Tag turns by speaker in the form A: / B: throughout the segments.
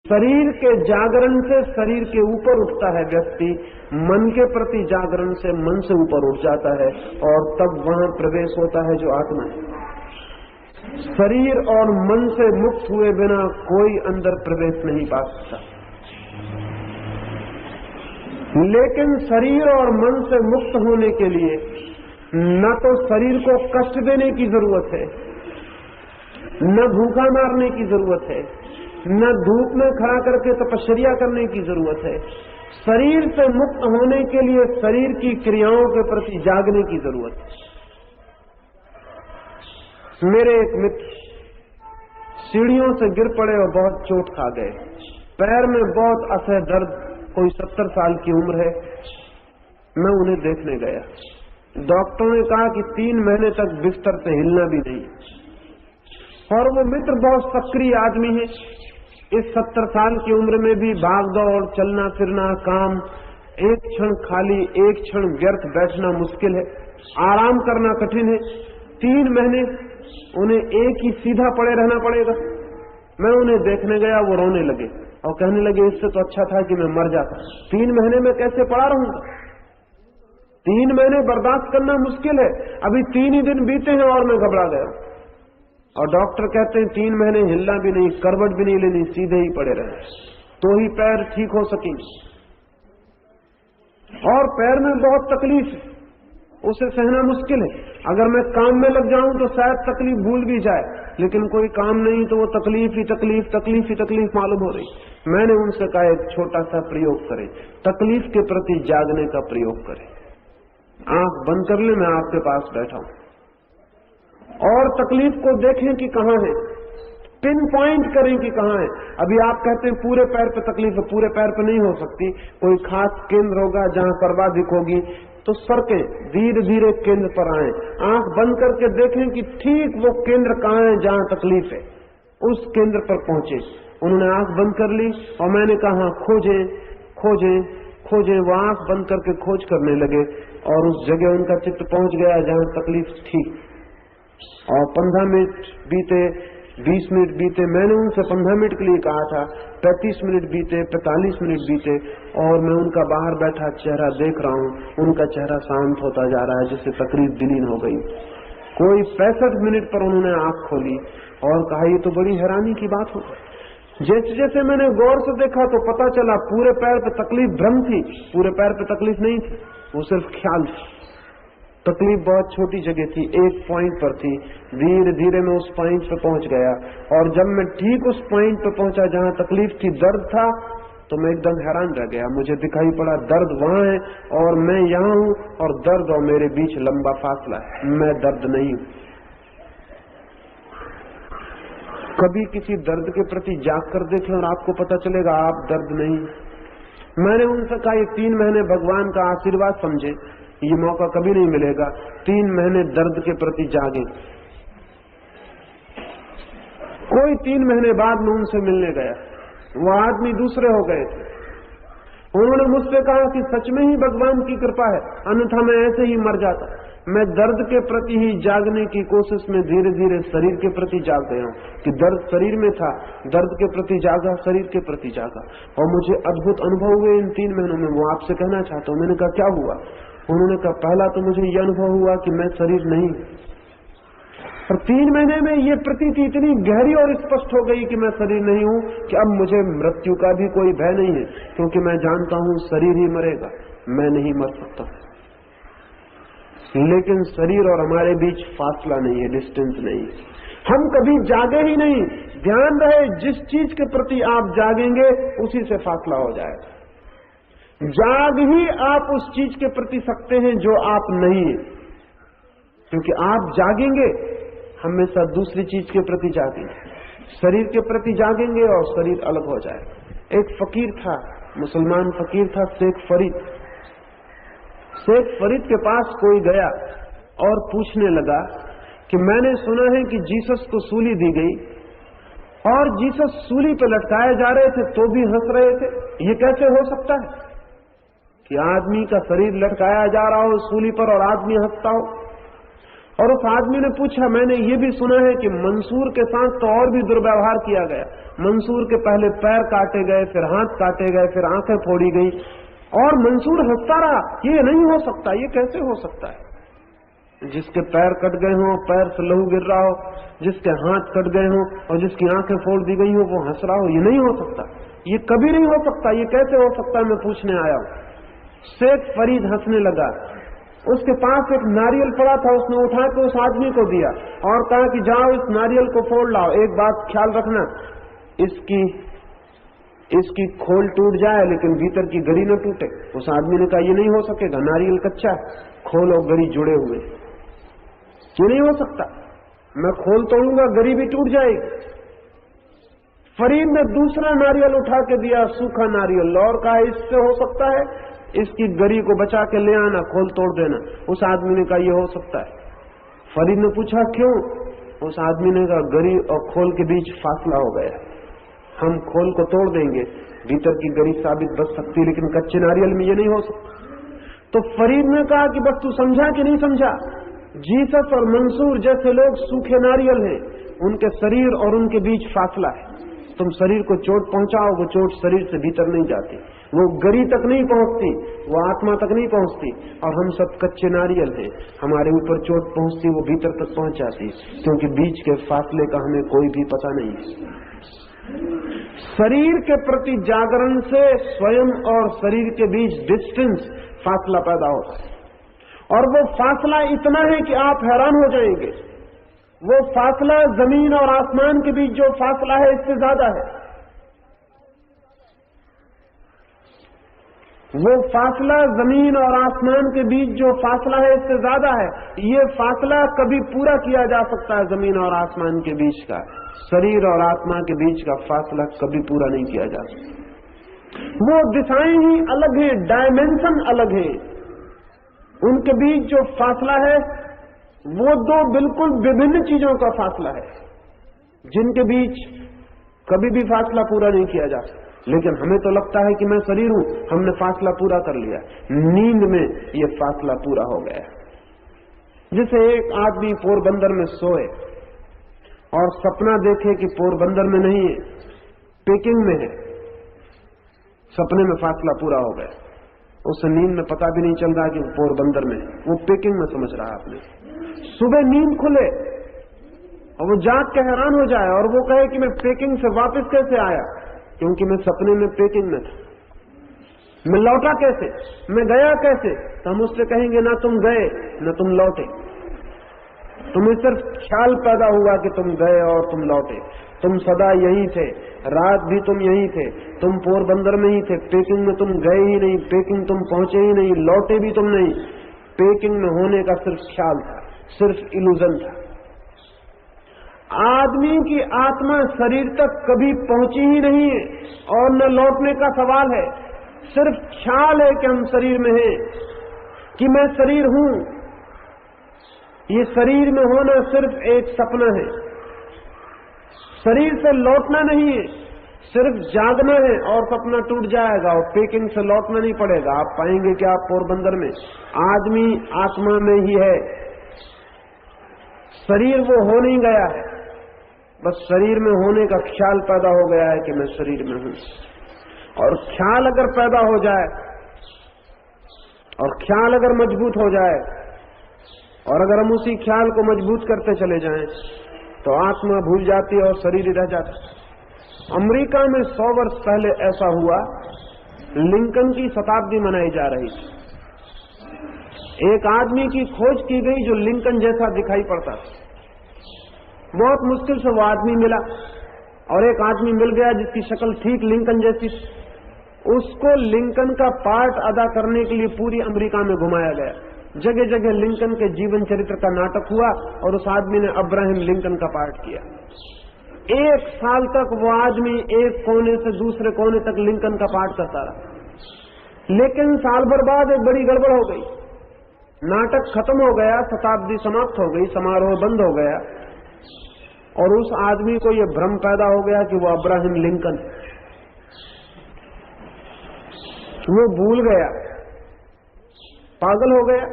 A: शरीर के जागरण से शरीर के ऊपर उठता है व्यक्ति, मन के प्रति जागरण से मन से ऊपर उठ जाता है और तब वहां प्रवेश होता है जो आत्मा है। शरीर और मन से मुक्त हुए बिना कोई अंदर प्रवेश नहीं पा सकता। लेकिन शरीर और मन से मुक्त होने के लिए न तो शरीर को कष्ट देने की जरूरत है, न भूखा मारने की जरूरत है, न धूप में खड़ा करके तपस्या करने की जरूरत है। शरीर से मुक्त होने के लिए शरीर की क्रियाओं के प्रति जागने की जरूरत है। मेरे एक मित्र सीढ़ियों से गिर पड़े और बहुत चोट खा गए, पैर में बहुत असह्य दर्द, कोई 70 साल की उम्र है। मैं उन्हें देखने गया। डॉक्टर ने कहा कि 3 महीने तक बिस्तर से हिलना भी नहीं। और वो मित्र बहुत सक्रिय आदमी है, इस 70 साल की उम्र में भी भाग दौड़, चलना फिरना, काम, एक क्षण खाली, एक क्षण व्यर्थ बैठना मुश्किल है, आराम करना कठिन है। 3 महीने उन्हें एक ही सीधा पड़े रहना पड़ेगा। मैं उन्हें देखने गया, वो रोने लगे और कहने लगे इससे तो अच्छा था कि मैं मर जाता। 3 महीने में कैसे पड़ा रहूंगा? 3 महीने बर्दाश्त करना मुश्किल है, अभी 3 ही दिन बीते हैं और मैं घबरा गया। और डॉक्टर कहते हैं 3 महीने हिलना भी नहीं, करवट भी नहीं लेनी, सीधे ही पड़े रहे तो ही पैर ठीक हो सकेंगे। और पैर में बहुत तकलीफ है, उसे सहना मुश्किल है। अगर मैं काम में लग जाऊं तो शायद तकलीफ भूल भी जाए, लेकिन कोई काम नहीं तो वो तकलीफ ही तकलीफ, तकलीफ ही तकलीफ मालूम हो रही। मैंने उनसे कहा एक छोटा सा प्रयोग करें, तकलीफ के प्रति जागने का प्रयोग करें। आंख बंद कर ले, मैं आपके पास बैठा हूं और तकलीफ को देखें कि कहां है, पिन पॉइंट करें कि कहां है। अभी आप कहते हैं पूरे पैर पे तकलीफ है, पूरे पैर पे नहीं हो सकती, कोई खास केंद्र होगा जहां सर्वाधिक होगी, तो सरके धीरे धीरे केंद्र पर आए, आंख बंद करके देखें कि ठीक वो केंद्र कहां है जहां तकलीफ है, उस केंद्र पर पहुंचे। उन्होंने आंख बंद कर ली और मैंने कहा खोजें खोजें खोजें। वो आंख बंद करके खोज करने लगे और उस जगह उनका चित्त पहुंच गया जहां तकलीफ थी। और 15 मिनट बीते, 20 मिनट बीते, मैंने उनसे 15 मिनट के लिए कहा था, 35 मिनट बीते, 45 मिनट बीते और मैं उनका बाहर बैठा चेहरा देख रहा हूं, उनका चेहरा शांत होता जा रहा है जिससे तकलीफ विलीन हो गई। कोई 65 मिनट पर उन्होंने आंख खोली और कहा ये तो बड़ी हैरानी की बात हो गई। जैसे जैसे मैंने गौर से देखा तो पता चला पूरे पैर पे तकलीफ भ्रम थी, पूरे पैर पे तकलीफ नहीं थी, वो सिर्फ ख्याल थी। तकलीफ बहुत छोटी जगह थी, एक पॉइंट पर थी। धीरे धीरे मैं उस पॉइंट पे पहुंच गया और जब मैं ठीक उस पॉइंट पे पहुंचा जहां तकलीफ थी, दर्द था, तो मैं एकदम हैरान रह गया। मुझे दिखाई पड़ा दर्द वहां है और मैं यहां हूं और दर्द और मेरे बीच लंबा फासला है, मैं दर्द नहीं हूं। कभी किसी दर्द के प्रति जाग कर देखें और आपको पता चलेगा आप दर्द नहीं। मैंने उनसे कहा ये 3 महीने भगवान का आशीर्वाद समझे, ये मौका कभी नहीं मिलेगा। 3 महीने दर्द के प्रति जागे। कोई 3 महीने बाद मैं उनसे मिलने गया, वो आदमी दूसरे हो गए थे। उन्होंने मुझसे कहा कि सच में ही भगवान की कृपा है, अन्यथा मैं ऐसे ही मर जाता। मैं दर्द के प्रति ही जागने की कोशिश में धीरे धीरे शरीर के प्रति जाग गया हूं कि दर्द शरीर में था, दर्द के प्रति जागा, शरीर के प्रति जागा और मुझे अद्भुत अनुभव हुए इन 3 महीनों में। वो आपसे कहना चाहता हूं। मैंने कहा क्या हुआ? उन्होंने कहा पहला तो मुझे यह अनुभव हुआ कि मैं शरीर नहीं, और 3 महीने में ये प्रतीति इतनी गहरी और स्पष्ट हो गई कि मैं शरीर नहीं हूं कि अब मुझे मृत्यु का भी कोई भय नहीं है, क्योंकि मैं जानता हूं शरीर ही मरेगा, मैं नहीं मर सकता। लेकिन शरीर और हमारे बीच फासला नहीं है, डिस्टेंस नहीं है, हम कभी जागे ही नहीं। ध्यान रहे जिस चीज के प्रति आप जागेंगे उसी से फासला हो जाएगा। जाग ही आप उस चीज के प्रति सकते हैं जो आप नहीं है, क्योंकि आप जागेंगे हमेशा दूसरी चीज के प्रति जागेंगे, शरीर के प्रति जागेंगे और शरीर अलग हो जाएगा। एक फकीर था, मुसलमान फकीर था, शेख फरीद। शेख फरीद के पास कोई गया और पूछने लगा कि मैंने सुना है कि जीसस को सूली दी गई और जीसस सूली पर लटकाए जा रहे थे तो भी हंस रहे थे, ये कैसे हो सकता है कि आदमी का शरीर लटकाया जा रहा हो सूली पर और आदमी हंसता हो? और उस आदमी ने पूछा, मैंने ये भी सुना है कि मंसूर के साथ तो और भी दुर्व्यवहार किया गया, मंसूर के पहले पैर काटे गए, फिर हाथ काटे गए, फिर आंखें फोड़ी गई, और मंसूर हंसता रहा। ये नहीं हो सकता, ये कैसे हो सकता है? जिसके पैर कट गए हों, पैर से लहू गिर रहा हो, जिसके हाथ कट गए हों और जिसकी आंखें फोड़ दी गई हो, वो हंस रहा हो, ये नहीं हो सकता, ये कभी नहीं हो सकता, ये कैसे हो सकता है? मैं पूछने आया हूं। शेख फरीद हंसने लगा। उसके पास एक नारियल पड़ा था, उसने उठा के उस आदमी को दिया और कहा कि जाओ इस नारियल को फोड़ लाओ, एक बात ख्याल रखना, इसकी खोल टूट जाए लेकिन भीतर की गरी न टूटे। उस आदमी ने कहा, ये नहीं हो सकेगा, नारियल कच्चा, खोल और गरी जुड़े हुए, ये नहीं हो सकता, मैं खोल तोड़ूंगा, गरी भी टूट जाएगी। फरीद ने दूसरा नारियल उठा के दिया, सूखा नारियल, और कहा, इससे हो सकता है, इसकी गरी को बचा के ले आना, खोल तोड़ देना। उस आदमी ने कहा, यह हो सकता है। फरीद ने पूछा, क्यों? उस आदमी ने कहा, गरी और खोल के बीच फासला हो गया, हम खोल को तोड़ देंगे, भीतर की गरी साबित बच सकती, लेकिन कच्चे नारियल में ये नहीं हो सकता। तो फरीद ने कहा कि बस तू समझा कि नहीं समझा? जीसस और मंसूर जैसे लोग सूखे नारियल हैं, उनके शरीर और उनके बीच फासला है। तुम शरीर को चोट पहुंचाओ, वो चोट शरीर से भीतर नहीं जाती, वो गरी तक नहीं पहुंचती, वो आत्मा तक नहीं पहुंचती। और हम सब कच्चे नारियल हैं, हमारे ऊपर चोट पहुंचती, वो भीतर तक पहुंच जाती, क्योंकि बीच के फासले का हमें कोई भी पता नहीं है। शरीर के प्रति जागरण से स्वयं और शरीर के बीच डिस्टेंस, फासला पैदा होता है, और वो फासला इतना है कि आप हैरान हो जाएंगे। वो फासला जमीन और आसमान के बीच जो फासला है, इससे ज्यादा है। वो फासला जमीन और आसमान के बीच जो फासला है, इससे ज्यादा है। ये फासला कभी पूरा किया जा सकता है, जमीन और आसमान के बीच का, शरीर और आत्मा के बीच का फासला कभी पूरा नहीं किया जा सकता। वो दिशाएं ही अलग हैं, डायमेंशन अलग है, उनके बीच जो फासला है वो दो बिल्कुल विभिन्न चीजों का फासला है, जिनके बीच कभी भी फासला पूरा नहीं किया जा सकता। लेकिन हमें तो लगता है कि मैं शरीर हूं, हमने फासला पूरा कर लिया। नींद में ये फासला पूरा हो गया। जैसे एक आदमी पोरबंदर में सोए और सपना देखे कि पोरबंदर में नहीं है, पेकिंग में है, सपने में फासला पूरा हो गया, उसे नींद में पता भी नहीं चल रहा कि वो पोरबंदर में, वो पेकिंग में समझ रहा है आपने। सुबह नींद खुले और वो जाग के हैरान हो जाए और वो कहे कि मैं पेकिंग से वापस कैसे आया, क्योंकि मैं सपने में पेकिंग में था। मैं लौटा कैसे, मैं गया कैसे? तो हम उससे कहेंगे, ना तुम गए ना तुम लौटे, तुम्हें सिर्फ ख्याल पैदा हुआ कि तुम गए और तुम लौटे। तुम सदा यही थे, रात भी तुम यही थे, तुम पोरबंदर में ही थे, पेकिंग में तुम गए ही नहीं, पेकिंग तुम पहुंचे ही नहीं, लौटे भी तुम नहीं। पेकिंग में होने का सिर्फ ख्याल था, सिर्फ इल्यूजन था। आदमी की आत्मा शरीर तक कभी पहुंची ही नहीं है और न लौटने का सवाल है। सिर्फ ख्याल है कि हम शरीर में हैं, कि मैं शरीर हूं। ये शरीर में होना सिर्फ एक सपना है, शरीर से लौटना नहीं है, सिर्फ जागना है और सपना टूट जाएगा और पेकिंग से लौटना नहीं पड़ेगा। आप पाएंगे कि आप पोरबंदर में, आदमी आत्मा में ही है, शरीर वो हो नहीं गया है, बस शरीर में होने का ख्याल पैदा हो गया है कि मैं शरीर में हूं। और ख्याल अगर पैदा हो जाए और ख्याल अगर मजबूत हो जाए और अगर हम उसी ख्याल को मजबूत करते चले जाएं तो आत्मा भूल जाती है और शरीर ही रह जाता है। अमेरिका में 100 वर्ष पहले ऐसा हुआ, लिंकन की शताब्दी मनाई जा रही थी। एक आदमी की खोज की गई जो लिंकन जैसा दिखाई पड़ता था। बहुत मुश्किल से वो आदमी मिला और एक आदमी मिल गया जिसकी शक्ल ठीक लिंकन जैसी। उसको लिंकन का पार्ट अदा करने के लिए पूरी अमेरिका में घुमाया गया, जगह जगह लिंकन के जीवन चरित्र का नाटक हुआ और उस आदमी ने अब्राहम लिंकन का पार्ट किया। 1 साल तक वो आदमी एक कोने से दूसरे कोने तक लिंकन का पार्ट करता रहा। लेकिन साल भर बाद एक बड़ी गड़बड़ हो गई, नाटक खत्म हो गया, शताब्दी समाप्त हो गई, समारोह बंद हो गया और उस आदमी को यह भ्रम पैदा हो गया कि वो अब्राहम लिंकन है। वो भूल गया, पागल हो गया।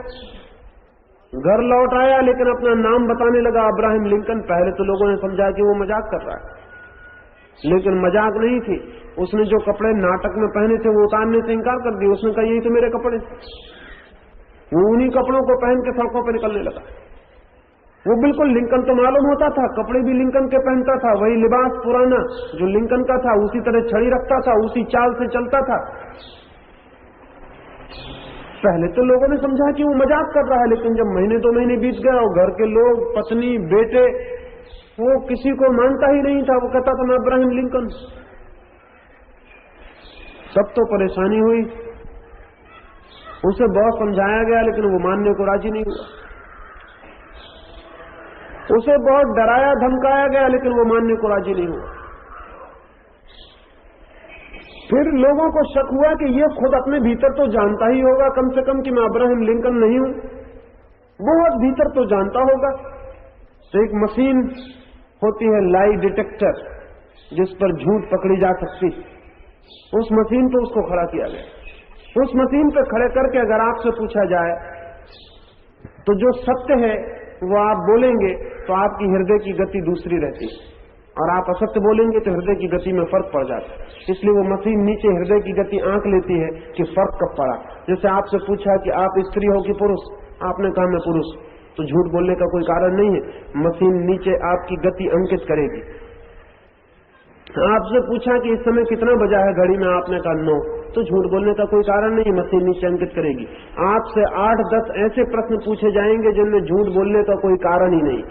A: घर लौट आया लेकिन अपना नाम बताने लगा अब्राहम लिंकन। पहले तो लोगों ने समझा कि वो मजाक कर रहा है, लेकिन मजाक नहीं थी। उसने जो कपड़े नाटक में पहने थे वो उतारने से इंकार कर दिया। उसने कहा यही तो मेरे कपड़े। वो उन्हीं कपड़ों को पहन के सड़कों पर निकलने लगा। वो बिल्कुल लिंकन तो मालूम होता था, कपड़े भी लिंकन के पहनता था, वही लिबास पुराना जो लिंकन का था, उसी तरह छड़ी रखता था, उसी चाल से चलता था। पहले तो लोगों ने समझा कि वो मजाक कर रहा है, लेकिन जब महीने 2 महीने बीत गए और घर के लोग, पत्नी, बेटे, वो किसी को मानता ही नहीं था। वो कहता था मैं अब्राहम लिंकन। सब तो परेशानी हुई। उसे बहुत समझाया गया लेकिन वो मानने को राजी नहीं हुआ। उसे बहुत डराया धमकाया गया लेकिन वो मानने को राजी नहीं हुआ। फिर लोगों को शक हुआ कि ये खुद अपने भीतर तो जानता ही होगा कम से कम कि मैं अब्राहम लिंकन नहीं हूं, बहुत भीतर तो जानता होगा। तो एक मशीन होती है लाई डिटेक्टर, जिस पर झूठ पकड़ी जा सकती, उस मशीन पर उसको खड़ा किया गया। उस मशीन पर खड़े करके अगर आपसे पूछा जाए तो जो सत्य है वो आप बोलेंगे तो आपकी हृदय की गति दूसरी रहती, और आप असत्य बोलेंगे तो हृदय की गति में फर्क पड़ जाता है। इसलिए वो मशीन नीचे हृदय की गति आंक लेती है कि फर्क कब पड़ा। जैसे आपसे पूछा कि आप स्त्री हो कि पुरुष, आपने कहा मैं पुरुष, तो झूठ बोलने का कोई कारण नहीं है, मशीन नीचे आपकी गति अंकित करेगी। आपसे पूछा कि इस समय कितना बजा है घड़ी में, आपने कहा 9, तो झूठ बोलने का कोई कारण नहीं, मशीन नीचे अंकित करेगी। आपसे 8-10 ऐसे प्रश्न पूछे जाएंगे जिनमें झूठ बोलने का कोई कारण ही नहीं,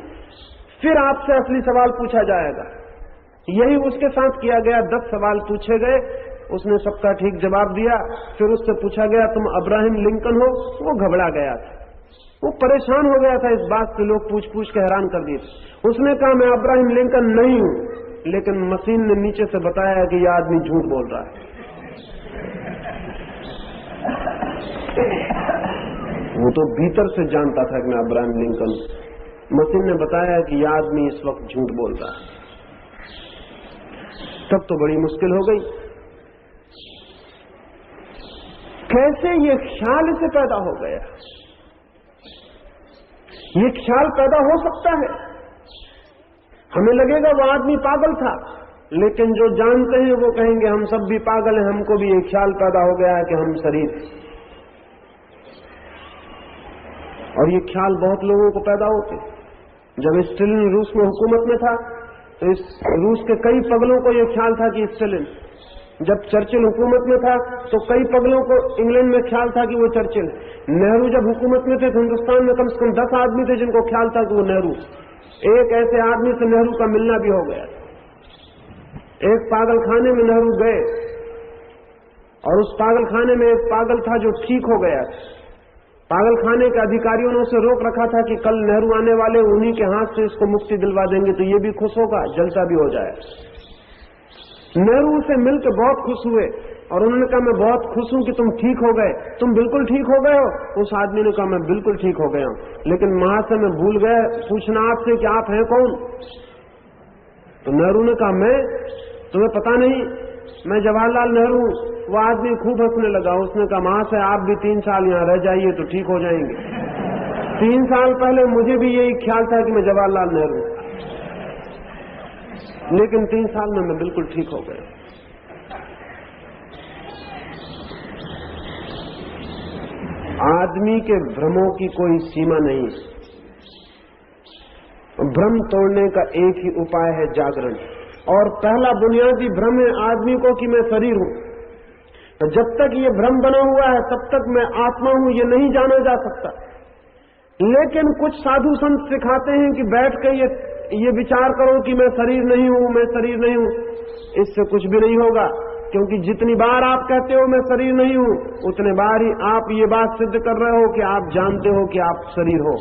A: फिर आपसे असली सवाल पूछा जाएगा। यही उसके साथ किया गया। 10 सवाल पूछे गए, उसने सबका ठीक जवाब दिया। फिर उससे पूछा गया तुम अब्राहम लिंकन हो? वो घबरा गया था, वो परेशान हो गया था इस बात से, लोग पूछ पूछ के हैरान कर दिए। उसने कहा मैं अब्राहम लिंकन नहीं हूं, लेकिन मशीन ने नीचे से बताया कि यह आदमी झूठ बोल रहा है। वो तो भीतर से जानता था कि मैं अब्राहम लिंकन। मशीन ने बताया कि यह आदमी इस वक्त झूठ बोल रहा है। तब तो बड़ी मुश्किल हो गई। कैसे ये ख्याल इसे पैदा हो गया? ये ख्याल पैदा हो सकता है। हमें लगेगा वो आदमी पागल था, लेकिन जो जानते हैं वो कहेंगे हम सब भी पागल हैं, हमको भी ये ख्याल पैदा हो गया है कि हम शरीर। और ये ख्याल बहुत लोगों को पैदा होते। जब स्टालिन रूस में हुकूमत में था तो इस रूस के कई पगलों को यह ख्याल था कि स्टालिन, जब चर्चिल हुकूमत में था तो कई पगलों को इंग्लैंड में ख्याल था कि वो चर्चिल। नेहरू जब हुकूमत में थे तो हिंदुस्तान में कम से कम 10 आदमी थे जिनको ख्याल था कि वो नेहरू। एक ऐसे आदमी से नेहरू का मिलना भी हो गया। एक पागल खाने में नेहरू गए और उस पागल खाने में एक पागल था जो ठीक हो गया। पागल खाने के अधिकारियों ने उसे रोक रखा था कि कल नेहरू आने वाले, उन्हीं के हाथ से इसको मुक्ति दिलवा देंगे तो ये भी खुश होगा, जलसा भी हो जाए। नेहरू से मिलकर बहुत खुश हुए और उन्होंने कहा मैं बहुत खुश हूं कि तुम ठीक हो गए। तुम बिल्कुल ठीक हो गए हो? उस आदमी ने कहा मैं बिल्कुल ठीक हो गया हूं, लेकिन महाशय मैं भूल गया पूछना आपसे कि आप हैं कौन? तो नेहरू ने कहा मैं, तुम्हें पता नहीं मैं जवाहरलाल नेहरू। वो आदमी खूब हंसने लगा। उसने कहा महाशय आप भी 3 साल यहां रह जाइए तो ठीक हो जाएंगे। 3 साल पहले मुझे भी यही ख्याल था कि मैं जवाहरलाल नेहरू, लेकिन 3 साल में मैं बिल्कुल ठीक हो गया। आदमी के भ्रमों की कोई सीमा नहीं। भ्रम तोड़ने का एक ही उपाय है जागरण, और पहला बुनियादी भ्रम है आदमी को कि मैं शरीर हूं। तो जब तक ये भ्रम बना हुआ है तब तक मैं आत्मा हूं ये नहीं जाना जा सकता। लेकिन कुछ साधु संत सिखाते हैं कि बैठ कर ये विचार करो कि मैं शरीर नहीं हूं, मैं शरीर नहीं हूं। इससे कुछ भी नहीं होगा, क्योंकि जितनी बार आप कहते हो मैं शरीर नहीं हूं, उतने बार ही आप ये बात सिद्ध कर रहे हो कि आप जानते हो कि आप शरीर हो।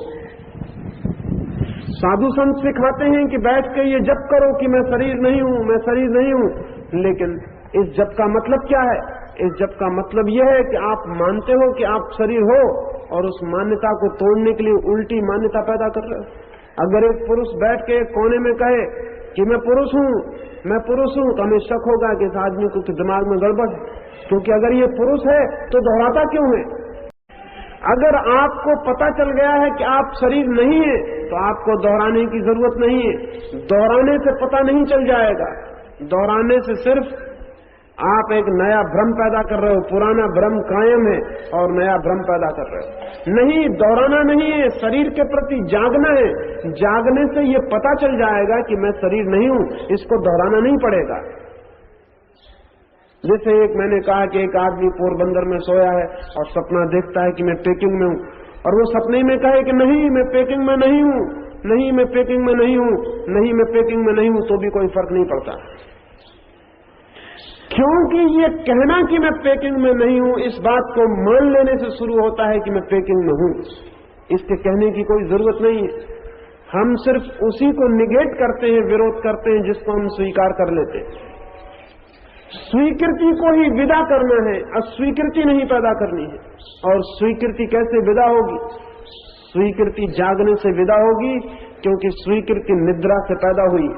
A: साधु संत सिखाते हैं कि बैठ के ये जप करो कि मैं शरीर नहीं हूं, मैं शरीर नहीं हूं। लेकिन इस जप का मतलब क्या है? इस जप का मतलब यह है कि आप मानते हो कि आप शरीर हो और उस मान्यता को तोड़ने के लिए उल्टी मान्यता पैदा कर रहे हो। अगर एक पुरुष बैठ के एक कोने में कहे कि मैं पुरुष हूं, मैं पुरुष हूं, तो हमें शक होगा कि इस आदमी को दिमाग में गड़बड़ है, क्योंकि अगर ये पुरुष है तो दोहराता क्यों है? अगर आपको पता चल गया है कि आप शरीर नहीं है तो आपको दोहराने की जरूरत नहीं है। दोहराने से पता नहीं चल जाएगा, दोहराने से सिर्फ आप एक नया भ्रम पैदा कर रहे हो, पुराना भ्रम कायम है और नया भ्रम पैदा कर रहे हो। नहीं, दोहराना नहीं है, शरीर के प्रति जागना है। जागने से ये पता चल जाएगा कि मैं शरीर नहीं हूं, इसको दोहराना नहीं पड़ेगा। जैसे एक मैंने कहा कि एक आदमी पोरबंदर में सोया है और सपना देखता है कि मैं पेकिंग में हूं, और वो सपने में कहे कि नहीं मैं पेकिंग में नहीं हूं, नहीं मैं पेकिंग में नहीं हूं, नहीं मैं पेकिंग में नहीं हूं, तो भी कोई फर्क नहीं पड़ता, क्योंकि ये कहना कि मैं पेकिंग में नहीं हूं इस बात को मान लेने से शुरू होता है कि मैं पेकिंग में हूं। इसके कहने की कोई जरूरत नहीं है। हम सिर्फ उसी को निगेट करते हैं, विरोध करते हैं जिसको हम स्वीकार कर लेते हैं। स्वीकृति को ही विदा करना है, अस्वीकृति नहीं पैदा करनी है। और स्वीकृति कैसे विदा होगी? स्वीकृति जागने से विदा होगी, क्योंकि स्वीकृति निद्रा से पैदा हुई।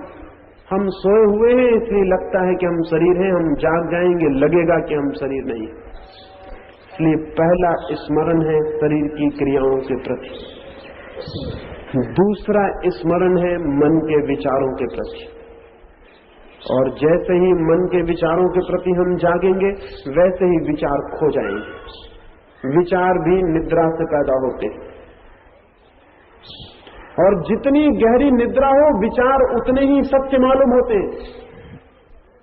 A: हम सोए हुए हैं इसलिए लगता है कि हम शरीर हैं, हम जाग जाएंगे लगेगा कि हम शरीर नहीं। इसलिए पहला स्मरण है शरीर की क्रियाओं के प्रति, दूसरा स्मरण है मन के विचारों के प्रति। और जैसे ही मन के विचारों के प्रति हम जागेंगे वैसे ही विचार खो जाएंगे। विचार भी निद्रा से पैदा होते हैं, और जितनी गहरी निद्रा हो विचार उतने ही सत्य मालूम होते हैं।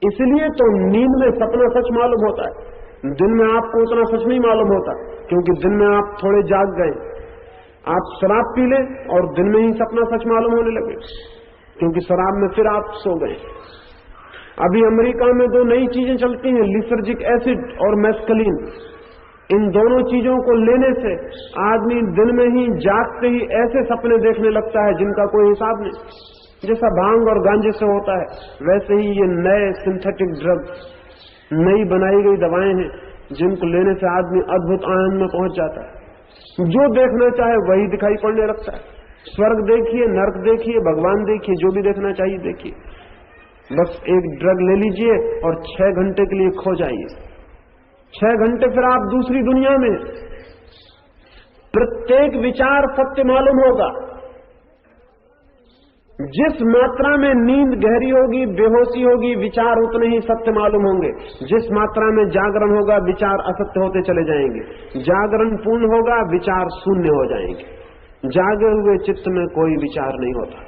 A: इसलिए तो नींद में सपना सच मालूम होता है, दिन में आपको उतना सच नहीं मालूम होता, क्योंकि दिन में आप थोड़े जाग गए। आप शराब पी लें और दिन में ही सपना सच मालूम होने लगे, क्योंकि शराब में फिर आप सो गए। अभी अमेरिका में दो नई चीजें चलती हैं, लिसर्जिक एसिड और मेस्कलीन। इन दोनों चीजों को लेने से आदमी दिन में ही जागते ही ऐसे सपने देखने लगता है जिनका कोई हिसाब नहीं। जैसा भांग और गांजे से होता है वैसे ही ये नए सिंथेटिक ड्रग, नई बनाई गई दवाएं हैं जिनको लेने से आदमी अद्भुत आनंद में पहुंच जाता है। जो देखना चाहे वही दिखाई पड़ने लगता है। स्वर्ग देखिए, नर्क देखिए, भगवान देखिए, जो भी देखना चाहिए देखिए। बस एक ड्रग ले लीजिए और 6 घंटे के लिए खो जाइए। 6 घंटे फिर आप दूसरी दुनिया में। प्रत्येक विचार सत्य मालूम होगा। जिस मात्रा में नींद गहरी होगी, बेहोशी होगी, विचार उतने ही सत्य मालूम होंगे। जिस मात्रा में जागरण होगा, विचार असत्य होते चले जाएंगे। जागरण पूर्ण होगा, विचार शून्य हो जाएंगे। जागे हुए चित्त में कोई विचार नहीं होता।